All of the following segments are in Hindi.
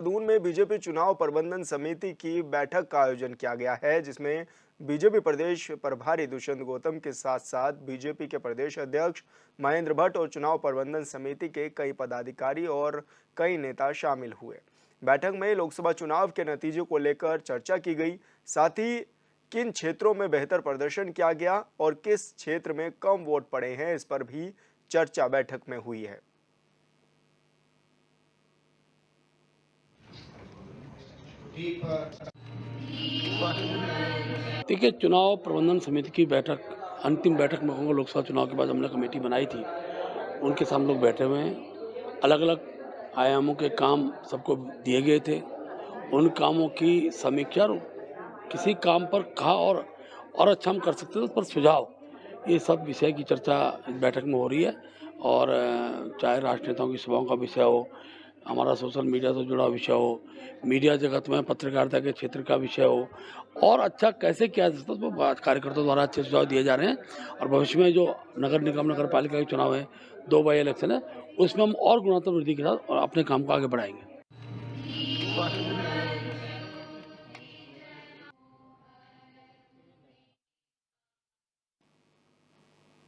देहरादून में बीजेपी चुनाव प्रबंधन समिति की बैठक का आयोजन किया गया है, जिसमें बीजेपी प्रदेश प्रभारी दुष्यंत गौतम के साथ साथ बीजेपी के प्रदेश अध्यक्ष महेंद्र भट्ट और चुनाव प्रबंधन समिति के कई पदाधिकारी और कई नेता शामिल हुए। बैठक में लोकसभा चुनाव के नतीजों को लेकर चर्चा की गई। साथ ही किन क्षेत्रों में बेहतर प्रदर्शन किया गया और किस क्षेत्र में कम वोट पड़े हैं, इस पर भी चर्चा बैठक में हुई है। देखिए, चुनाव प्रबंधन समिति की बैठक अंतिम बैठक में कहूँगा, लोकसभा चुनाव के बाद हमने कमेटी बनाई थी, उनके साथ हम लोग बैठे हुए हैं। अलग-अलग आयामों के काम सबको दिए गए थे। उन कामों की समीक्षा और किसी काम पर कहा और अच्छा हम कर सकते थे, उस पर सुझाव, ये सब विषय की चर्चा इस बैठक में हो रही है। और चाहे राष्ट्र नेताओं की सभाओं का विषय हो, हमारा सोशल मीडिया से जुड़ा विषय हो, मीडिया जगत में पत्रकारिता के क्षेत्र का विषय हो, और अच्छा कैसे किया जा सकता है, उसमें कार्यकर्ताओं द्वारा अच्छे सुझाव दिए जा रहे हैं। और भविष्य में जो नगर निगम, नगर पालिका के चुनाव है, 2 बाई इलेक्शन है, उसमें हम और गुणात्मक वृद्धि के साथ और अपने काम को आगे बढ़ाएंगे।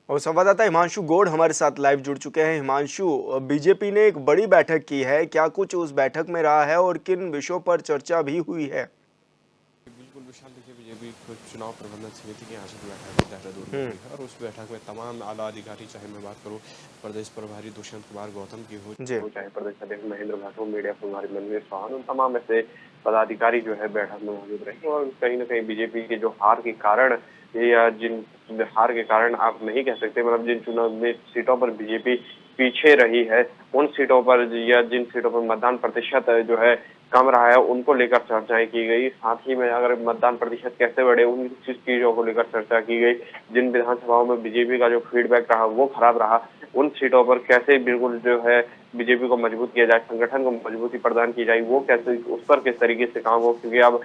और संवाददाता हिमांशु गौड़ हमारे साथ लाइव जुड़ चुके हैं। हिमांशु, बीजेपी ने एक बड़ी बैठक की है, क्या कुछ उस बैठक में रहा है और किन विषयों पर चर्चा भी हुई है? बिल्कुल विशाल, देखिए बीजेपी चुनाव प्रबंधन समिति की आज की बैठक देहरादून में हुई है और उस बैठक में तमाम आला अधिकारी, चाहे मैं बात करूं प्रदेश प्रभारी दुष्यंत कुमार गौतम की जी। हो चाहे प्रदेश अध्यक्ष महेंद्र भट्ट हो, मीडिया प्रभारी मनवीर चौहान, उन तमाम ऐसे पदाधिकारी जो है बैठक में मौजूद रहे। और कहीं ना कहीं बीजेपी के जो हार के कारण, या जिन हार के कारण आप नहीं कह सकते, मतलब जिन चुनाव में सीटों पर बीजेपी पीछे रही है, उन सीटों पर या जिन सीटों पर मतदान प्रतिशत जो है कम रहा है, उनको लेकर चर्चाएं की गई। साथ ही में अगर मतदान प्रतिशत कैसे बढ़े, उन चीजों को लेकर चर्चा की गई। जिन विधानसभाओं में बीजेपी का जो फीडबैक रहा वो खराब रहा, उन सीटों पर कैसे बिल्कुल जो है बीजेपी को मजबूत किया जाए, संगठन को मजबूती प्रदान की जाए, वो कैसे, उस पर किस तरीके से काम हो। क्योंकि अब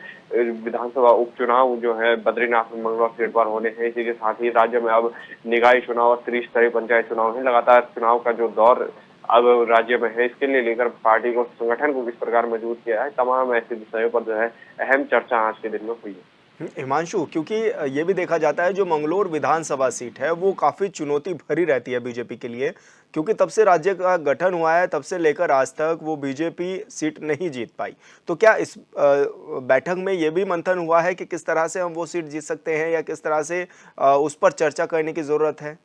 विधानसभा उपचुनाव जो है बद्रीनाथ में मंगलौर सीट पर होने हैं। इसी के साथ ही राज्य में अब निकाय चुनाव और त्रिस्तरीय पंचायत चुनाव है। लगातार चुनाव का जो दौर अब राज्य में है, इसके लिए लेकर पार्टी को, संगठन को किस प्रकार मजबूत किया है, तमाम ऐसे विषयों पर जो है अहम चर्चा आज के दिन में हुई है। हिमांशु, क्योंकि ये भी देखा जाता है जो मंगलोर विधानसभा सीट है वो काफी चुनौती भरी रहती है बीजेपी के लिए, क्योंकि तब से राज्य का गठन हुआ है, तब से लेकर आज तक वो बीजेपी सीट नहीं जीत पाई। तो क्या इस बैठक में ये भी मंथन हुआ है कि किस तरह से हम वो सीट जीत सकते हैं या किस तरह से उस पर चर्चा करने की जरूरत है?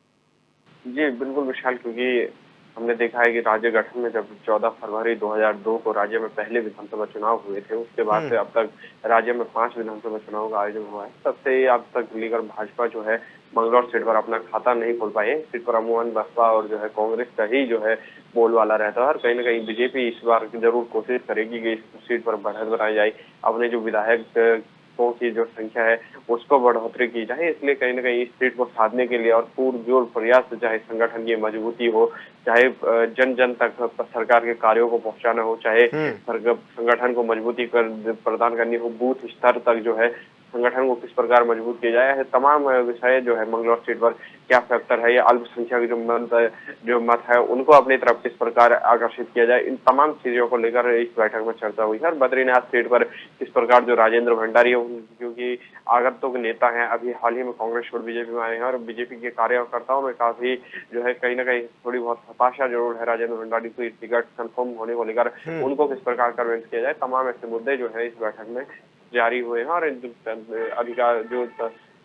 जी, बिल्कुल विशाल, क्योंकि हमने देखा है कि राज्य गठन में जब 14 फरवरी 2002 को राज्य में पहले विधानसभा चुनाव हुए थे, उसके बाद से अब तक राज्य में 5 विधानसभा चुनाव का आयोजन हुआ है। तब से अब तक लेकर भाजपा जो है मंगलौर सीट पर अपना खाता नहीं खोल पाई है। इस सीट पर अमूमन बसपा और जो है कांग्रेस का ही जो है बोलबाला रहता है। और कहीं न कहीं बीजेपी इस बार जरूर कोशिश करेगी कि इस सीट पर बढ़त बनाई जाए। अपने जो विधायक की जो संख्या है उसको बढ़ोतरी की जाए। इसलिए कहीं न कहीं इस सीट को साधने के लिए और पुरजोर प्रयास, चाहे संगठन की मजबूती हो, चाहे जन जन तक सरकार के कार्यों को पहुंचाना हो, चाहे संगठन को मजबूती प्रदान करनी हो, बूथ स्तर तक जो है संगठन को किस प्रकार मजबूत किया जाए, है तमाम विषय जो है मंगलौर सीट पर क्या फैक्टर है, या अल्पसंख्यक जो मत है उनको अपनी तरफ किस प्रकार आकर्षित किया जाए, इन तमाम चीजों को लेकर इस बैठक में चर्चा हुई है। और बद्रीनाथ सीट पर किस प्रकार जो राजेंद्र भंडारी, क्योंकि आगंतुक नेता हैं, अभी हाल ही में कांग्रेस छोड़ बीजेपी में आए हैं, और बीजेपी के कार्यकर्ताओं में काफी जो है कहीं ना कहीं थोड़ी बहुत हताशा जरूर है राजेंद्र भंडारी को टिकट कंफर्म होने को लेकर, उनको किस प्रकार कन्विंस किया जाए, तमाम ऐसे मुद्दे जो है इस बैठक में जारी हुए हैं। और अधिकार जो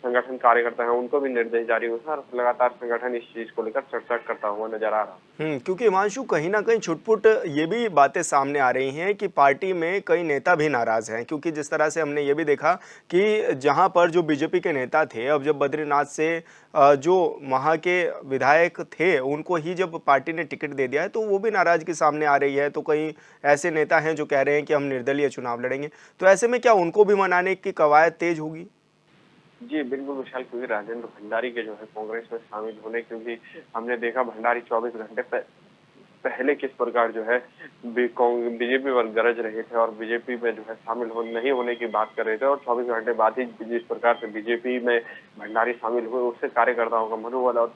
संगठन कार्यकर्ता हैं उनको भी निर्देश जारी हुए हैं, और लगातार संगठन इस चीज को लेकर चर्चा करता हुआ नजर आ रहा है। क्योंकि हिमांशु, कहीं ना कहीं छुटपुट ये भी बातें सामने आ रही हैं कि पार्टी में कई नेता भी नाराज हैं, क्योंकि जिस तरह से हमने ये भी देखा कि जहां पर जो बीजेपी के नेता थे, अब जब बद्रीनाथ से जो वहां के विधायक थे उनको ही जब पार्टी ने टिकट दे दिया है, तो वो भी नाराजगी सामने आ रही है। तो कई ऐसे नेता हैं जो कह रहे हैं कि हम निर्दलीय चुनाव लड़ेंगे। तो ऐसे में क्या उनको भी मनाने की कवायद तेज होगी? जी, बिल्कुल विशाल, क्योंकि राजेंद्र भंडारी के जो है कांग्रेस में शामिल होने, क्योंकि हमने देखा भंडारी 24 घंटे पहले किस प्रकार जो है बीजेपी पर गरज रहे थे और बीजेपी में जो है शामिल नहीं होने की बात कर रहे थे, और 24 घंटे बाद ही जिस प्रकार से बीजेपी में भंडारी शामिल हुए, उससे कार्यकर्ताओं का मनोबल और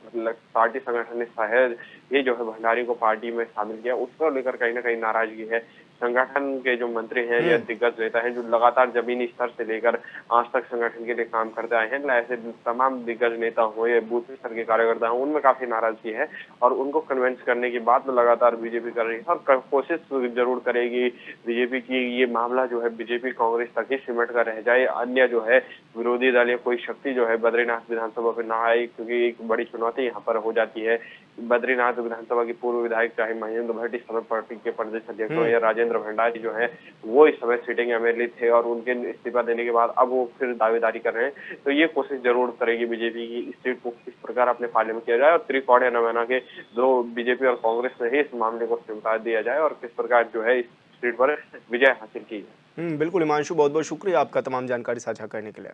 पार्टी संगठन ने शायद ये जो है भंडारी को पार्टी में शामिल किया, उसको लेकर कहीं ना कहीं नाराजगी है। संगठन के जो मंत्री हैं या दिग्गज नेता हैं जो लगातार जमीनी स्तर से लेकर आज तक संगठन के लिए काम करते आए हैं, ऐसे तमाम दिग्गज नेता हो या बूथ स्तर के कार्यकर्ता हो, उनमें काफी नाराजगी है और उनको कन्विंस करने की बात में लगातार बीजेपी कर रही है और कोशिश जरूर करेगी बीजेपी की ये मामला जो है बीजेपी कांग्रेस तक ही सिमट कर रह जाए, अन्य जो है विरोधी दल या कोई शक्ति जो है बद्रीनाथ विधानसभा पे ना आए, क्योंकि एक बड़ी चुनौती यहाँ पर हो जाती है। बद्रीनाथ विधानसभा की पूर्व विधायक चाहे महेंद्र भट्ट इस समय पार्टी के प्रदेश अध्यक्ष हो या राजेंद्र भंडारी जो है वो इस समय सिटिंग एमएलए थे और उनके इस्तीफा देने के बाद अब वो फिर दावेदारी कर रहे हैं, तो ये कोशिश जरूर करेगी बीजेपी की इस सीट को किस प्रकार अपने पाले में किया जाए और त्रिकोण या नवाना के दो बीजेपी और कांग्रेस में ही इस मामले को सिमटा दिया जाए और किस प्रकार जो है इस सीट पर विजय हासिल की जाए। बिल्कुल हिमांशु, बहुत बहुत शुक्रिया आपका तमाम जानकारी साझा करने के लिए।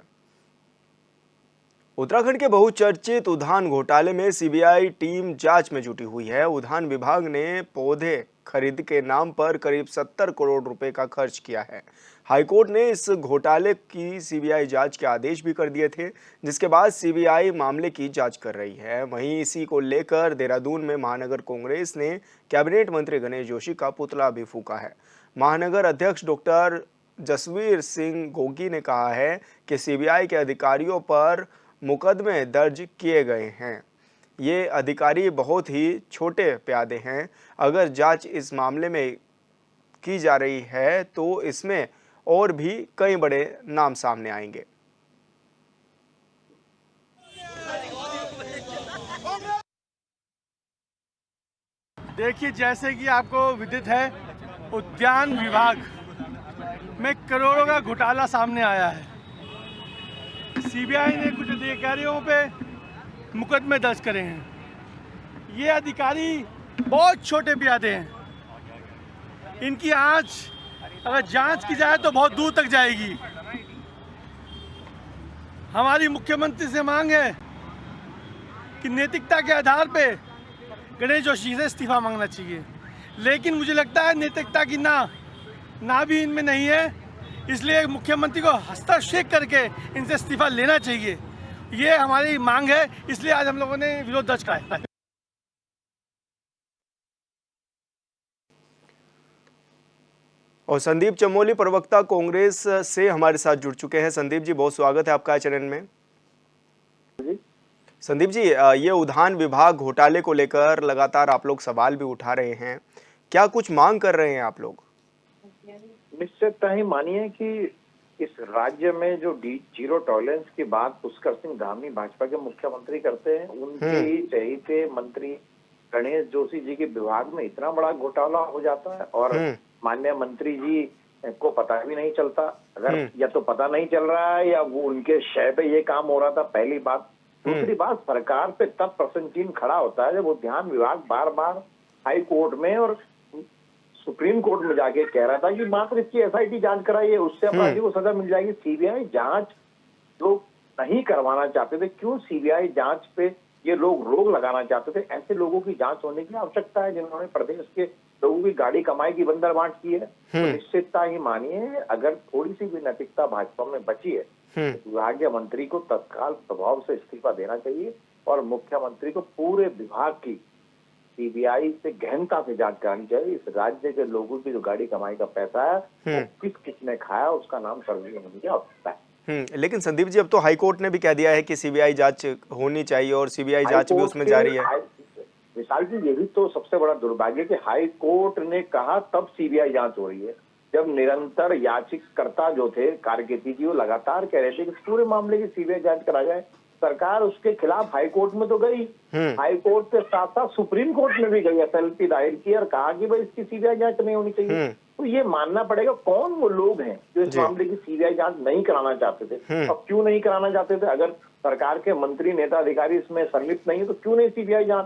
उत्तराखंड के बहुचर्चित उद्यान घोटाले में सीबीआई टीम जांच में जुटी हुई है। उद्यान विभाग ने पौधे खरीद के नाम पर करीब 70 करोड़ रुपए का खर्च किया है। हाईकोर्ट ने इस घोटाले की सीबीआई जांच के आदेश भी कर दिए थे, जिसके बाद सीबीआई मामले की जांच कर रही है। वहीं इसी को लेकर देहरादून में महानगर कांग्रेस ने कैबिनेट मंत्री गणेश जोशी का पुतला भी फूंका है। महानगर अध्यक्ष डॉक्टर जसवीर सिंह गोगी ने कहा है कि सीबीआई के अधिकारियों पर मुकदमे दर्ज किए गए हैं। ये अधिकारी बहुत ही छोटे प्यादे हैं। अगर जांच इस मामले में की जा रही है तो इसमें और भी कई बड़े नाम सामने आएंगे। देखिए, जैसे कि आपको विदित है, उद्यान विभाग में करोड़ों का घोटाला सामने आया है। सीबीआई ने कुछ अधिकारियों पे मुकदमे दर्ज करे हैं। ये अधिकारी बहुत छोटे प्यादे हैं। इनकी आंच अगर जांच की जाए तो बहुत दूर तक जाएगी। हमारी मुख्यमंत्री से मांग है कि नैतिकता के आधार पे गणेश जोशी से इस्तीफा मांगना चाहिए, लेकिन मुझे लगता है नैतिकता की ना भी इनमें नहीं है, इसलिए मुख्यमंत्री को हस्तक्षेप करके इनसे इस्तीफा लेना चाहिए। ये हमारी मांग है, इसलिए आज हम लोगों ने विरोध दर्ज कराया। और संदीप चमोली, प्रवक्ता कांग्रेस से हमारे साथ जुड़ चुके हैं। संदीप जी, बहुत स्वागत है आपका चैनल में। संदीप जी, ये उद्यान विभाग घोटाले को लेकर लगातार आप लोग सवाल भी उठा रहे हैं, क्या कुछ मांग कर रहे हैं आप लोग? निश्चितता ही मानिए कि इस राज्य में जो जीरो टॉलरेंस की बात पुष्कर सिंह धामी भाजपा के मुख्यमंत्री करते हैं, उनके ही चहेते मंत्री गणेश जोशी जी के विभाग में इतना बड़ा घोटाला हो जाता है और माननीय मंत्री जी को पता भी नहीं चलता। अगर या तो पता नहीं चल रहा है या वो उनके शय पे ये काम हो रहा था, पहली बात। दूसरी बात, सरकार पे तब प्रश्न चिन्ह खड़ा होता है जब उद्यान विभाग बार बार हाई कोर्ट में और सुप्रीम कोर्ट में जाके कह रहा था कि मात्र इसकी एसआईटी जांच कराइए, उससे अपराधी को सजा मिल जाएगी। सीबीआई जांच लोग नहीं करवाना चाहते थे। क्यों सीबीआई जांच पे ये लोग रोक लगाना चाहते थे? ऐसे लोगों की जांच होने की आवश्यकता है जिन्होंने प्रदेश के लोगों की गाड़ी कमाई की बंदरबांट की है। तो निश्चितता ही मानिए, अगर थोड़ी सी भी नैतिकता भाजपा में बची है, विभागीय मंत्री को तत्काल प्रभाव से इस्तीफा देना चाहिए और मुख्यमंत्री को पूरे विभाग की सीबीआई से गहनता से जांच करानी चाहिए। इस राज्य के लोगों की जो गाड़ी कमाई का पैसा है वो किसने खाया, उसका नाम सर्वे होने की आवश्यकता है। लेकिन संदीप जी, अब तो हाईकोर्ट ने भी कह दिया है कि सीबीआई जांच होनी चाहिए और सीबीआई जांच भी उसमें जारी है। विशाल जी, यही तो सबसे बड़ा दुर्भाग्य कि हाई कोर्ट ने कहा तब सीबीआई जांच हो रही है, जब निरंतर याचिकाकर्ता जो थे कारकेती जी वो लगातार कह रहे थे कि पूरे मामले की सीबीआई जांच करा जाए। सरकार उसके खिलाफ हाई कोर्ट में तो गई, हाई कोर्ट के साथ साथ सुप्रीम कोर्ट में भी गई, एसएलपी दायर की और कहा कि भाई इसकी सीबीआई जांच नहीं होनी चाहिए। तो ये मानना पड़ेगा कौन वो लोग हैं जो इस मामले की सीबीआई जांच नहीं कराना चाहते थे और क्यों नहीं कराना चाहते थे। अगर सरकार के मंत्री नेता अधिकारी इसमें संलिप्त नहीं है तो क्यों नहीं सीबीआई जांच?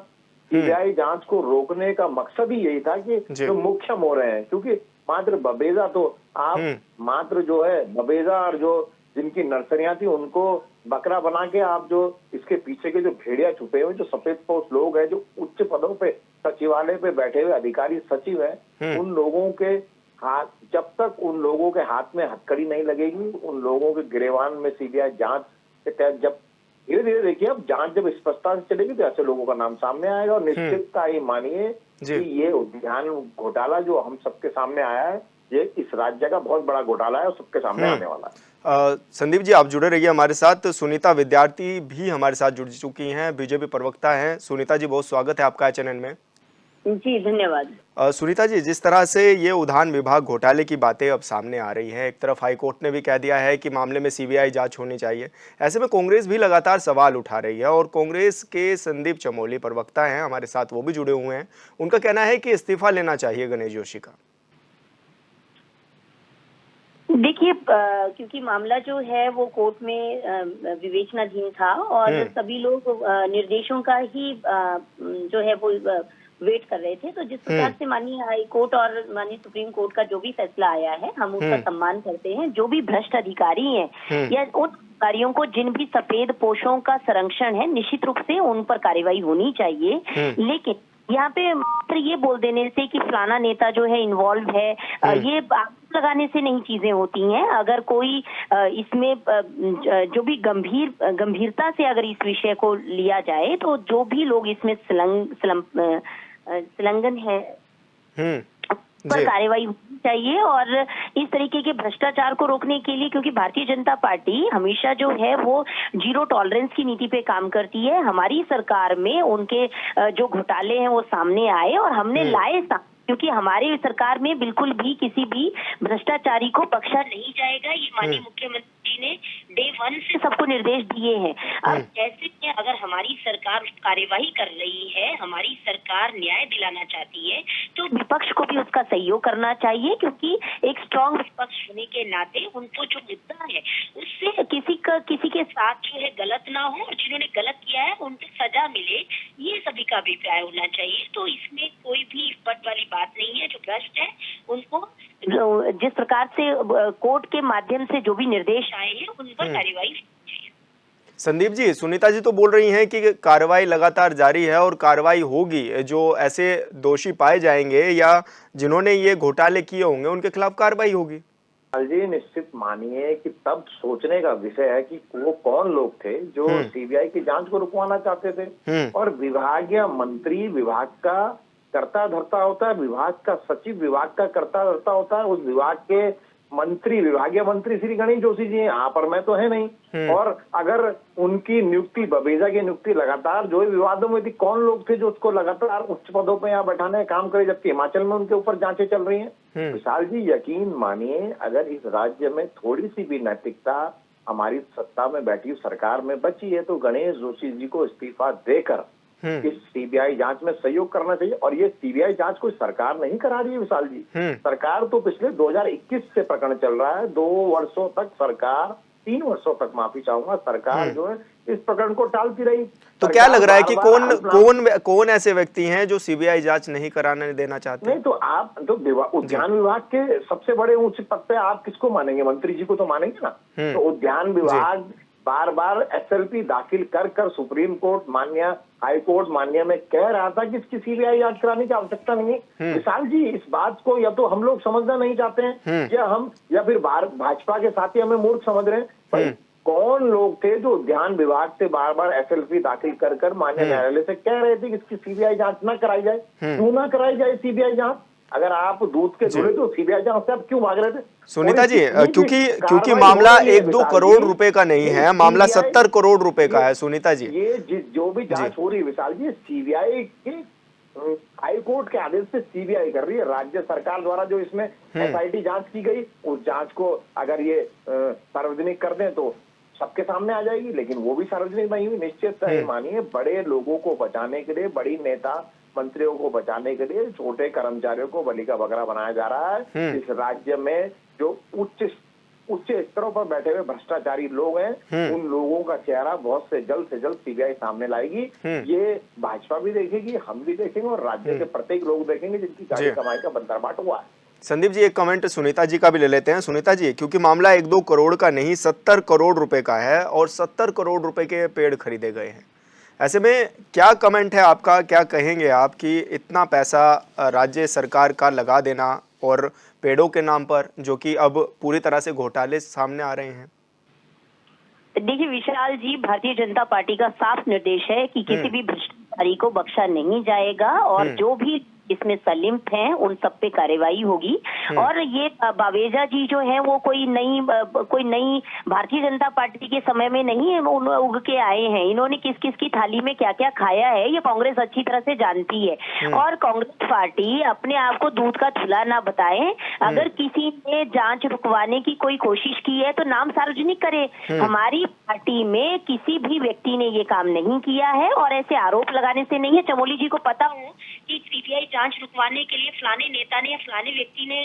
सीबीआई जांच को रोकने का मकसद ही यही था कि जो मुख्य हो रहे हैं, क्योंकि मात्र बबेजा तो आप मात्र जो है बबेजा और जो जिनकी नर्सरियां थी उनको बकरा बना के आप जो इसके पीछे के जो भेड़िया छुपे हुए जो सफेद पोश लोग हैं जो उच्च पदों पे सचिवालय पे बैठे हुए अधिकारी सचिव है, उन लोगों के हाथ, जब तक उन लोगों के हाथ में हथकड़ी नहीं लगेगी, उन लोगों के गिरेबान में सीबीआई जांच के तहत जब धीरे धीरे देखिए अब जांच जब स्पष्टता से चलेगी तो ऐसे लोगों का नाम सामने आएगा। और निश्चितता ही मानिए कि ये उद्यान घोटाला जो हम सबके सामने आया है ये इस राज्य का बहुत बड़ा घोटाला है और सबके सामने आने वाला है। संदीप जी, आप जुड़े रहिए हमारे साथ। सुनीता विद्यार्थी भी हमारे साथ जुड़ चुकी हैं, बीजेपी प्रवक्ता हैं। सुनीता जी, बहुत स्वागत है आपका चैनल में। जी धन्यवाद। सुनीता जी, जिस तरह से ये उद्यान विभाग घोटाले की बातें अब सामने आ रही हैं, एक तरफ हाईकोर्ट ने भी कह दिया है कि मामले में सीबीआई जांच होनी चाहिए। ऐसे में कांग्रेस भी लगातार सवाल उठा रही है और कांग्रेस के संदीप चमोली प्रवक्ता हैं हमारे साथ, वो भी जुड़े हुए हैं। उनका कहना है कि इस्तीफा लेना चाहिए गणेश जोशी का। देखिए, क्योंकि मामला जो है वो कोर्ट में विवेचनाधीन था और सभी लोग निर्देशों का ही जो है वो वेट कर रहे थे। तो जिस प्रकार से माननीय हाई कोर्ट और माननीय सुप्रीम कोर्ट का जो भी फैसला आया है, हम उसका सम्मान करते हैं। जो भी भ्रष्ट अधिकारी हैं या उन अधिकारियों को जिन भी सफेद पोशों का संरक्षण है, निश्चित रूप से उन पर कार्रवाई होनी चाहिए। लेकिन यहाँ पे मात्र ये बोल देने से कि फलाना नेता जो है इन्वॉल्व है, ये आरोप लगाने से नहीं चीजें होती हैं। अगर कोई इसमें जो भी गंभीरता से अगर इस विषय को लिया जाए तो जो भी लोग इसमें संलग्न है पर कार्रवाई होनी चाहिए। और इस तरीके के भ्रष्टाचार को रोकने के लिए, क्योंकि भारतीय जनता पार्टी हमेशा जो है वो जीरो टॉलरेंस की नीति पे काम करती है। हमारी सरकार में उनके जो घोटाले हैं वो सामने आए और हमने लाए, क्योंकि हमारी सरकार में बिल्कुल भी किसी भी भ्रष्टाचारी को बख्शा नहीं जाएगा। ये माननीय मुख्यमंत्री जी ने डे 1 से सबको निर्देश दिए हैं। अब जैसे कि अगर हमारी सरकार कार्यवाही कर रही है, हमारी सरकार न्याय दिलाना चाहती है, तो विपक्ष को भी उसका सहयोग करना चाहिए, क्योंकि एक स्ट्रांग विपक्ष होने के नाते उनको जो मुद्दा है उससे किसी के साथ जो है गलत ना हो और जिन्होंने गलत किया है उनको सजा मिले, ये सभी का अभिप्राय होना चाहिए। तो इसमें कोई भी पट वाली बात नहीं है। जो भ्रष्ट है उनको जिस प्रकार से कोर्ट के माध्यम से जो भी निर्देश आए हैं उन पर कार्रवाई। संदीप जी, सुनीता जी तो बोल रही हैं कि कार्रवाई लगातार जारी है और कार्रवाई होगी। जो ऐसे दोषी पाए जाएंगे या जिन्होंने ये घोटाले किए होंगे उनके खिलाफ कार्रवाई होगी। जी निश्चित मानिए कि तब सोचने का विषय है कि वो कौन लोग थे जो सीबीआई की जांच को रुकवाना चाहते थे। और विभागीय मंत्री विभाग का कर्ता धर्ता होता है, विभाग का सचिव विभाग का कर्ता धर्ता होता है। उस विभाग के मंत्री, विभागीय मंत्री श्री गणेश जोशी जी हैं, यहाँ पर मैं तो है नहीं। और अगर उनकी नियुक्ति, बबेजा की नियुक्ति लगातार जो विवादों में थी, कौन लोग थे जो उसको लगातार उच्च पदों पर यहाँ बैठाने का काम करे, जबकि हिमाचल में उनके ऊपर जांचें चल रही हैं। विशाल जी, यकीन मानिए अगर इस राज्य में थोड़ी सी भी नैतिकता हमारी सत्ता में बैठी सरकार में बची है तो गणेश जोशी जी को इस्तीफा देकर इस सीबीआई जांच में सहयोग करना चाहिए। और ये सीबीआई जांच कोई सरकार नहीं करा रही है विशाल जी। सरकार तो पिछले 2021 से प्रकरण चल रहा है। 2 वर्षों तक सरकार, 3 वर्षों तक माफी चाहूंगा, सरकार जो है इस प्रकरण को टालती रही। तो क्या लग रहा है कि कौन ऐसे व्यक्ति हैं जो सीबीआई जांच नहीं कराने देना चाहते? नहीं तो आप तो उद्यान विभाग के सबसे बड़े ऊंचे पद पे आप किसको मानेंगे? मंत्री जी को तो मानेंगे ना। तो उद्यान विभाग बार बार एसएलपी दाखिल कर सुप्रीम कोर्ट, मान्य हाई कोर्ट मान्य में कह रहा था कि इसकी सीबीआई जांच कराने की आवश्यकता नहीं है। विशाल जी, इस बात को या तो हम लोग समझना नहीं चाहते हैं या फिर भाजपा के साथी हमें मूर्ख समझ रहे हैं। भाई कौन लोग थे जो उद्यान विभाग से बार बार एसएलपी दाखिल कर मान्य न्यायालय से कह रहे थे कि इसकी सीबीआई जांच न कराई जाए? क्यों ना कराई जाए सीबीआई जांच? अगर आप दूध के धुले तो सीबीआई जांच से आप क्यों भाग रहे थे? सुनीता जी, क्योंकि मामला 1-2 करोड़ रुपए का नहीं है, मामला 70 करोड़ रुपए का है। सुनीता जी, ये जो भी जांच हो रही है विशाल जी, सीबीआई के हाई कोर्ट के आदेश से सीबीआई कर रही है। राज्य सरकार द्वारा जो इसमें एसआईटी जांच की गई, उस जांच को अगर ये सार्वजनिक कर दें तो सबके सामने आ जाएगी, लेकिन वो भी सार्वजनिक नहीं हुई। निश्चित मानिए बड़े लोगों को बचाने के लिए, बड़ी नेता मंत्रियों को बचाने के लिए छोटे कर्मचारियों को बलि का बकरा बनाया जा रहा है। इस राज्य में जो उच्च स्तरों पर बैठे हुए भ्रष्टाचारी लोग हैं, उन लोगों का चेहरा बहुत से जल्द सीबीआई सामने लाएगी। ये भाजपा भी देखेगी, हम भी देखेंगे और राज्य के प्रत्येक लोग देखेंगे जिनकी गाड़ी कमाई का बंदरबाट हुआ है। संदीप जी, एक कमेंट सुनीता जी का भी ले लेते हैं। सुनीता जी, क्योंकि मामला 1-2 करोड़ का नहीं 70 करोड़ रुपए का है और 70 करोड़ रुपए के पेड़ खरीदे गए हैं। ऐसे में क्या कमेंट है आपका, क्या कहेंगे आप कि इतना पैसा राज्य सरकार का लगा देना और पेड़ों के नाम पर, जो कि अब पूरी तरह से घोटाले सामने आ रहे हैं? देखिए विशाल जी, भारतीय जनता पार्टी का साफ निर्देश है कि किसी भी भ्रष्टाचारी को बख्शा नहीं जाएगा और जो भी इसमें संलिप्त हैं उन सब पे कार्रवाई होगी। और ये बावेजा जी जो है वो कोई नई भारतीय जनता पार्टी के समय में नहीं है उग के आए हैं। इन्होंने किस किस की थाली में क्या क्या खाया है ये कांग्रेस अच्छी तरह से जानती है। और कांग्रेस पार्टी अपने आप को दूध का धुला ना बताए। अगर किसी ने जांच रुकवाने की कोई कोशिश की है तो नाम सार्वजनिक करे। हमारी पार्टी में किसी भी व्यक्ति ने ये काम नहीं किया है और ऐसे आरोप लगाने से नहीं है। चमोली जी को पता हो कि सीबीआई जांच रुकवाने के लिए फलाने नेता ने या फलाने व्यक्ति ने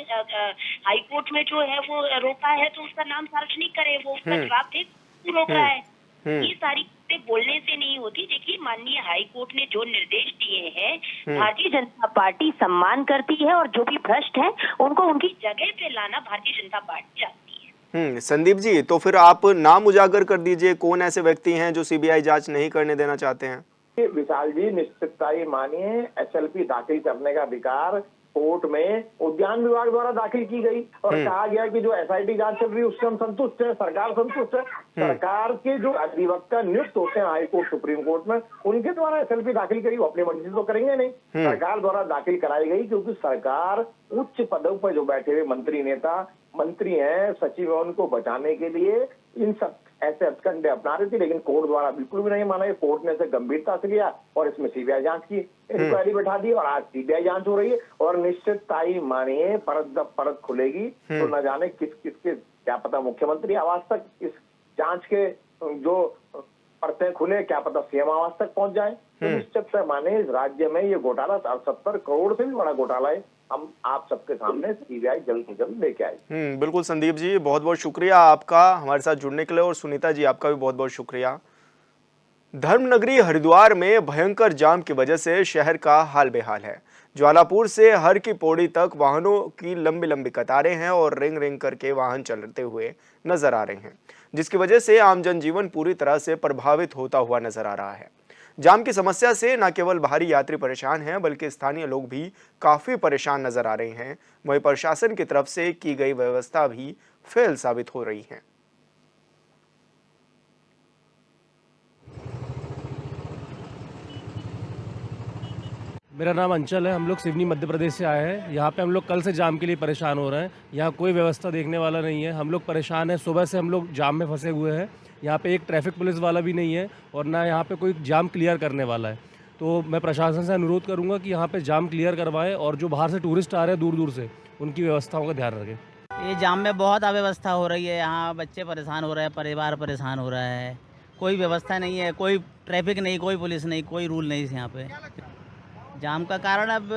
हाईकोर्ट में जो है वो रोका है तो उसका नाम सार्वजनिक करे, वो उसका जवाब दे क्यों रोक रहा है। ये सारी बातें बोलने से नहीं होती। देखिए माननीय हाईकोर्ट ने जो निर्देश दिए हैं भारतीय जनता पार्टी सम्मान करती है और जो भी भ्रष्ट है उनको उनकी जगह पे लाना भारतीय जनता पार्टी चाहती है। संदीप जी, तो फिर आप नाम उजागर कर दीजिए, कौन ऐसे व्यक्ति हैं जो सीबीआई जांच नहीं करने देना चाहते हैं? विशाल जी, निश्चितता ही मानिए एसएलपी दाखिल करने का अधिकार कोर्ट में उद्यान विभाग द्वारा दाखिल की गई और कहा गया कि जो एसआईटी जांच चल रही है उससे हम संतुष्ट हैं, सरकार संतुष्ट है। सरकार के जो अधिवक्ता नियुक्त होते हैं हाई कोर्ट सुप्रीम कोर्ट में उनके द्वारा एसएलपी दाखिल करी, वो अपनी मर्जी से तो करेंगे नहीं, सरकार द्वारा दाखिल कराई गई क्योंकि सरकार उच्च पदों पर जो बैठे हुए मंत्री हैं, सचिव हैं, उनको बचाने के लिए इन सब ऐसे हथकंडे अपना रही थी। लेकिन कोर्ट द्वारा बिल्कुल भी नहीं माना। कोर्ट ने इसे गंभीरता से लिया और इसमें सीबीआई जांच की इंक्वायरी बैठा दी और आज सीबीआई जांच हो रही है। और निश्चितता ही मानिए परत जब परत खुलेगी तो न जाने किस किस के क्या पता मुख्यमंत्री आवास तक इस जांच के जो परतें खुले, क्या पता सीएम आवास तक पहुंच जाए। तो निश्चित माने इस राज्य में ये घोटाला 70 करोड़ से भी बड़ा घोटाला है। हम आप सबके सामने सीबीआई जल्द से जल्द लेके आए। बिल्कुल संदीप जी, बहुत बहुत शुक्रिया आपका हमारे साथ जुड़ने के लिए और सुनीता जी आपका भी बहुत बहुत शुक्रिया। धर्मनगरी हरिद्वार में भयंकर जाम की वजह से शहर का हाल बेहाल है। ज्वालापुर से हर की पौड़ी तक वाहनों की लंबी लंबी कतारें हैं और रिंग रिंग करके वाहन चलते हुए नजर आ रहे हैं, जिसकी वजह से आम जनजीवन पूरी तरह से प्रभावित होता हुआ नजर आ रहा है। जाम की समस्या से न केवल भारी यात्री परेशान हैं बल्कि स्थानीय लोग भी काफी परेशान नजर आ रहे हैं। वहीं प्रशासन की तरफ से की गई व्यवस्था भी फेल साबित हो रही है। मेरा नाम अंचल है। हम लोग सिवनी मध्य प्रदेश से आए हैं। यहाँ पे हम लोग कल से जाम के लिए परेशान हो रहे हैं। यहाँ कोई व्यवस्था देखने वाला नहीं है। हम लोग परेशान हैं। सुबह से हम लोग जाम में फंसे हुए हैं। यहाँ पे एक ट्रैफिक पुलिस वाला भी नहीं है और ना यहाँ पे कोई जाम क्लियर करने वाला है। तो मैं प्रशासन से अनुरोध करूँगा कि यहाँ पे जाम क्लियर करवाएं और जो बाहर से टूरिस्ट आ रहे हैं दूर दूर से उनकी व्यवस्थाओं का ध्यान रखें। ये जाम में बहुत अव्यवस्था हो रही है। यहाँ बच्चे परेशान हो रहे हैं, परिवार परेशान हो रहा है। कोई व्यवस्था नहीं है, कोई ट्रैफिक नहीं, कोई पुलिस नहीं, कोई रूल नहीं यहाँ पे। जाम का कारण अब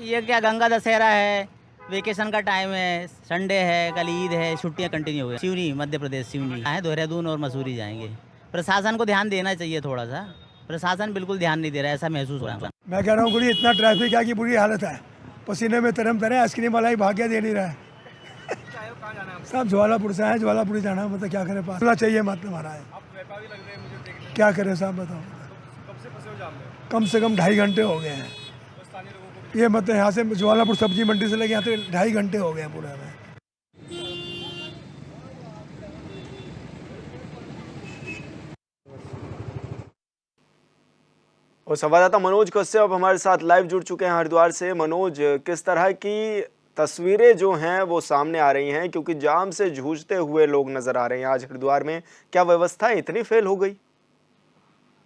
ये क्या, गंगा दशहरा है, वेकेशन का टाइम है, संडे है, कल ईद है, छुट्टियां कंटिन्यू हो गई। सिवनी मध्य प्रदेश, सिवनी है, देहरादून और मसूरी जाएंगे। प्रशासन को ध्यान देना चाहिए थोड़ा सा। प्रशासन बिल्कुल ध्यान नहीं दे रहा है, ऐसा महसूस हो रहा है। मैं कह रहा हूँ गुड़ी इतना ट्रैफिक है कि बुरी हालत है। पसीने में तरम तरह आइसक्रीम वाला ही भाग्य दे नहीं रहा है। सब ज्वालापुर से आए, ज्वालापुर जाना मतलब क्या करें, पास चाहिए मतलब हमारा है। क्या करें साहब बताओ। कम से कम 2.5 घंटे हो गए हैं। ये मतलब यहाँ से ज्वालापुर सब्जी मंडी से लेके यहाँ तक 2.5 घंटे हो गए हैं पूरे में। और संवाददाता मनोज कश्यप हमारे साथ लाइव जुड़ चुके हैं हरिद्वार से। मनोज, किस तरह की तस्वीरें जो हैं वो सामने आ रही हैं, क्योंकि जाम से जूझते हुए लोग नजर आ रहे हैं आज हरिद्वार में, क्या व्यवस्था इतनी फेल हो गई?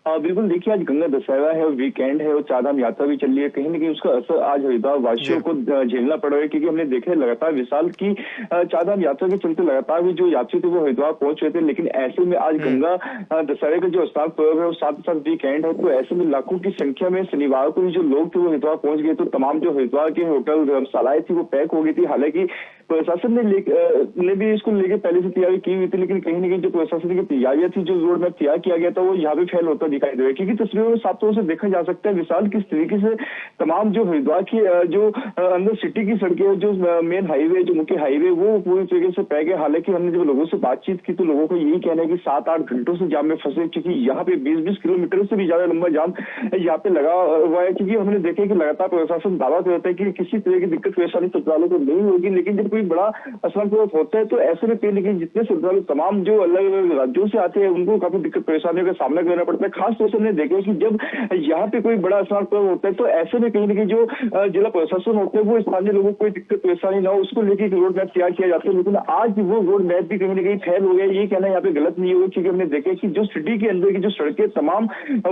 बिल्कुल, देखिए आज गंगा दशहरा है और वीकेंड है और चारधाम यात्रा भी चल रही है। कहीं ना कहीं उसका असर आज हरिद्वार वासियों को झेलना पड़ रहा है, क्योंकि हमने देखा लगातार विशाल की चारधाम यात्रा के चलते लगातार भी जो यात्री थे वो हरिद्वार पहुंच रहे थे। लेकिन ऐसे में आज गंगा दशहरे का जो स्नान पर्व है और साथ ही साथ वीकेंड है, तो ऐसे में लाखों की संख्या में शनिवार को भी जो लोग थे वो हरिद्वार पहुंच गए। तो तमाम जो हरिद्वार के होटल धर्मशालाएं थी वो पैक हो गई थी। हालांकि प्रशासन ने भी इसको लेकर पहले से तैयारी की हुई थी, लेकिन कहीं ना कहीं जो प्रशासन की तैयारियां थी, जो रोड मैप तैयार किया गया था, वो यहाँ भी फेल होता दिखाई दे रहा है। क्योंकि तस्वीरों में साफ तौर से देखा जा सकता है विशाल किस तरीके से तमाम जो हरिद्वार की जो अंदर सिटी की सड़कें, जो मेन हाईवे, जो मुख्य हाईवे, वो पूरी तरीके से पैक है। हालांकि हमने जब लोगों से बातचीत की तो लोगों को यही कहना है कि 7-8 घंटों से जाम में फंसे, क्योंकि यहाँ पे 20-20 किलोमीटर से भी ज्यादा लंबा जाम यहाँ पे लगा हुआ है। क्योंकि हमने देखा कि लगातार प्रशासन दावा करता है कि किसी तरह की दिक्कत परेशानी श्रद्धालुओं को नहीं होगी, लेकिन जब कोई कोई बड़ा असंतोष होता है, तो ऐसे में कहीं ना कहीं जितने श्रद्धालु तमाम जो अलग अलग राज्यों से आते हैं उनको काफी दिक्कत परेशानियों का सामना करना पड़ता है। खास तौर से हमने देखा कि जब यहाँ पे कोई बड़ा स्नान पर्व होता है तो ऐसे में कहीं ना कहीं जो जिला प्रशासन होता है वो स्थानीय लोगों को कोई दिक्कत परेशानी ना हो उसको लेकर एक रोड मैप तैयार किया जाता है, लेकिन आज वो रोड मैप भी कहीं ना कहीं फेल हो गया। ये कहना यहाँ पे गलत नहीं होगा, क्योंकि हमने देखा कि जो सिटी के अंदर की जो सड़कें तमाम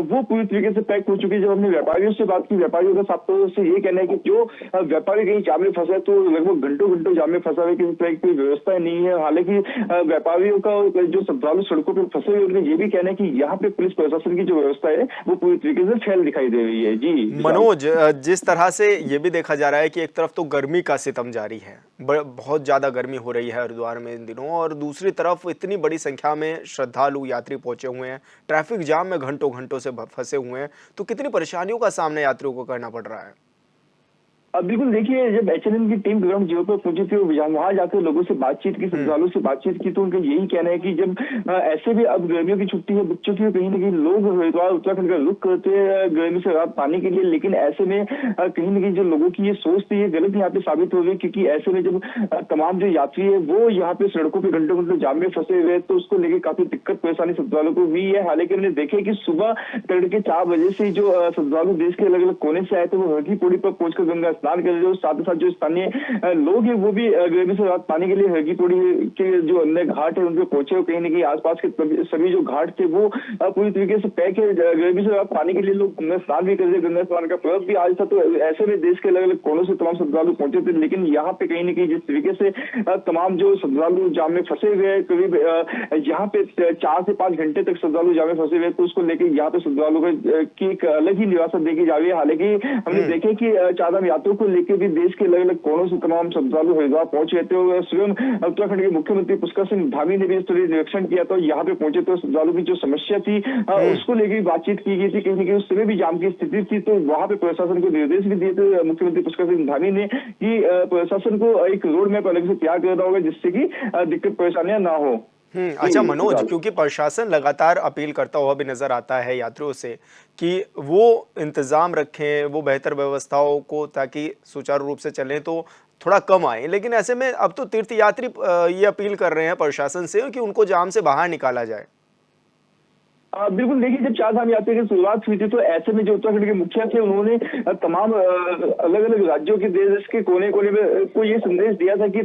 वो पूरी तरीके से पैक हो चुकी है। जब हमने व्यापारियों से बात की, व्यापारियों का साफ तौर से ये कहना है कि जो व्यापारी कहीं जाम में फंसा है तो लगभग घंटों घंटों जाम में फंसा है, किसी तरह की कोई व्यवस्था नहीं है। हालांकि व्यापारियों का जो श्रद्धालु सड़कों पर फंसे हुए उन्हें ये भी कहना है कि यहाँ पे पुलिस प्रशासन की जो व्यवस्था है वो पूरी तरीके से फेल दिखाई दे रही है। जी मनोज, जिस तरह से ये भी देखा जा रहा है कि एक तरफ तो गर्मी का सितम जारी है, बहुत ज्यादा गर्मी हो रही है हरिद्वार में इन दिनों, और दूसरी तरफ इतनी बड़ी संख्या में श्रद्धालु यात्री पहुंचे हुए हैं, ट्रैफिक जाम में घंटों घंटों से फंसे हुए हैं, तो कितनी परेशानियों का सामना यात्रियों को करना पड़ रहा है। अब बिल्कुल देखिए, जब एचएनएन की टीम ग्राउंड जीरो पर पहुंची थी, वहां जाकर लोगों से बातचीत की, श्रद्धालुओं से बातचीत की, तो उनका यही कहना है कि जब ऐसे भी अब गर्मियों की छुट्टी है बच्चों की, कहीं ना कहीं लोग हरिद्वार उत्तराखंड का रुख करते हैं गर्मी से राहत पाने के लिए, लेकिन ऐसे में कहीं ना कहीं जो लोगों की ये सोच थी ये गलत यहाँ पे साबित हो गई, क्योंकि ऐसे में जब तमाम जो यात्री है वो यहाँ पे सड़कों पर घंटों घंटों जाम में फंसे हुए, तो उसको लेकर काफी दिक्कत परेशानी श्रद्धालुओं को हुई है। हालांकि हमने देखे कि सुबह तड़के 4 बजे से जो श्रद्धालु देश के अलग अलग कोने से आए थे वो हरकी पौड़ी पर पहुंचकर गंगा स्नान कर रहे, साथ ही साथ जो स्थानीय लोग हैं वो भी गर्मी से राहत पाने के लिए हरकी पौड़ी के जो अन्य घाट है उन पे पहुंचे। कहीं ना कहीं आसपास के सभी जो घाट थे वो पूरी तरीके से पैक है, गर्मी से राहत पाने के लिए लोग गंगा स्नान भी कर रहे। गंगा स्नान का पर्व भी आज था, तो ऐसे में देश के अलग अलग कोनों से तमाम श्रद्धालु पहुंचे थे, लेकिन यहाँ पे कहीं ना कहीं जिस तरीके से तमाम जो श्रद्धालु जाम में फंसे हुए, करीब यहाँ पे 4 से 5 घंटे तक श्रद्धालु जाम में फंसे हुए, तो उसको लेकर यहाँ पे श्रद्धालु की एक अलग ही निराशा देखी जा रही है। हालांकि हमने देखे कि चारधाम यात्रियों को लेकर भी देश के अलग अलग कोनों से तमाम श्रद्धालु हरिद्वार पहुंचे थे। स्वयं उत्तराखंड के मुख्यमंत्री पुष्कर सिंह धामी ने भी इस तरह निरीक्षण किया था, यहाँ पे पहुंचे तो श्रद्धालु की जो समस्या थी उसको लेकर बातचीत की गई थी। कहीं ना कहीं उस समय भी जाम की स्थिति थी, तो वहां पे प्रशासन को निर्देश भी दिए थे मुख्यमंत्री पुष्कर सिंह धामी ने कि प्रशासन को एक रोड मैप अलग से तैयार करना होगा जिससे कि दिक्कत परेशानियां ना हो। अच्छा मनोज, क्योंकि प्रशासन लगातार अपील करता हुआ भी नजर आता है यात्रियों से कि वो इंतजाम रखें, वो बेहतर व्यवस्थाओं को ताकि सुचारू रूप से चलें तो थोड़ा कम आए, लेकिन ऐसे में अब तो तीर्थयात्री ये अपील कर रहे हैं प्रशासन से कि उनको जाम से बाहर निकाला जाए। बिल्कुल देखिए, जब चारधाम यात्रा की शुरुआत हुई थी तो ऐसे में जो उत्तराखंड के मुखिया थे उन्होंने तमाम अलग अलग राज्यों के देश के कोने कोने में को ये संदेश दिया था कि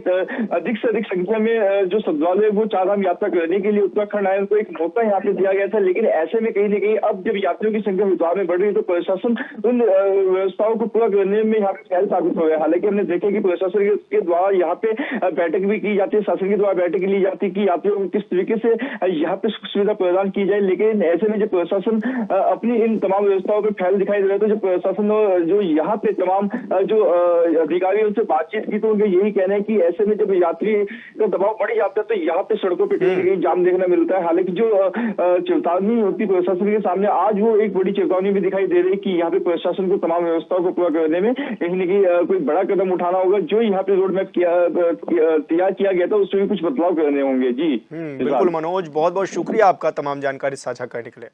अधिक से अधिक संख्या में जो श्रद्धालु है वो चारधाम यात्रा करने के लिए उत्तराखंड आए, उनको एक मौका यहाँ पे दिया गया था। लेकिन ऐसे में कहीं ना कहीं अब जब यात्रियों की संख्या हरिद्वार में बढ़ रही है तो प्रशासन उन व्यवस्थाओं को पूरा करने में यहाँ पे फेल साबित हो गया। हालांकि हमने देखा कि प्रशासन के द्वारा यहाँ पे बैठक भी की जाती है, शासन के द्वारा बैठक ली जाती है कि यात्रियों को किस तरीके से यहाँ पे सुविधा प्रदान की जाए, लेकिन ऐसे में जब प्रशासन अपनी इन तमाम व्यवस्थाओं पे फैल दिखाई दे रहा है, तो जब प्रशासन जो यहाँ पे तमाम जो अधिकारियों से बातचीत की तो उनका यही कहना है कि ऐसे में जब यात्री का दबाव बढ़ जाता है तो यहाँ पे सड़कों पे कहीं जाम देखने मिलता है। हालांकि जो चेतावनी होती प्रशासन के सामने आज वो एक बड़ी चेतावनी भी दिखाई दे रही है कि यहाँ पे प्रशासन को तमाम व्यवस्थाओं को पूरा करने में कहीं ना कहीं कोई बड़ा कदम उठाना होगा। जो यहाँ पे रोड मैप तैयार किया गया था उसमें भी कुछ बदलाव करने होंगे। जी बिल्कुल मनोज, बहुत बहुत शुक्रिया आपका तमाम जानकारी साझा करने के लिए।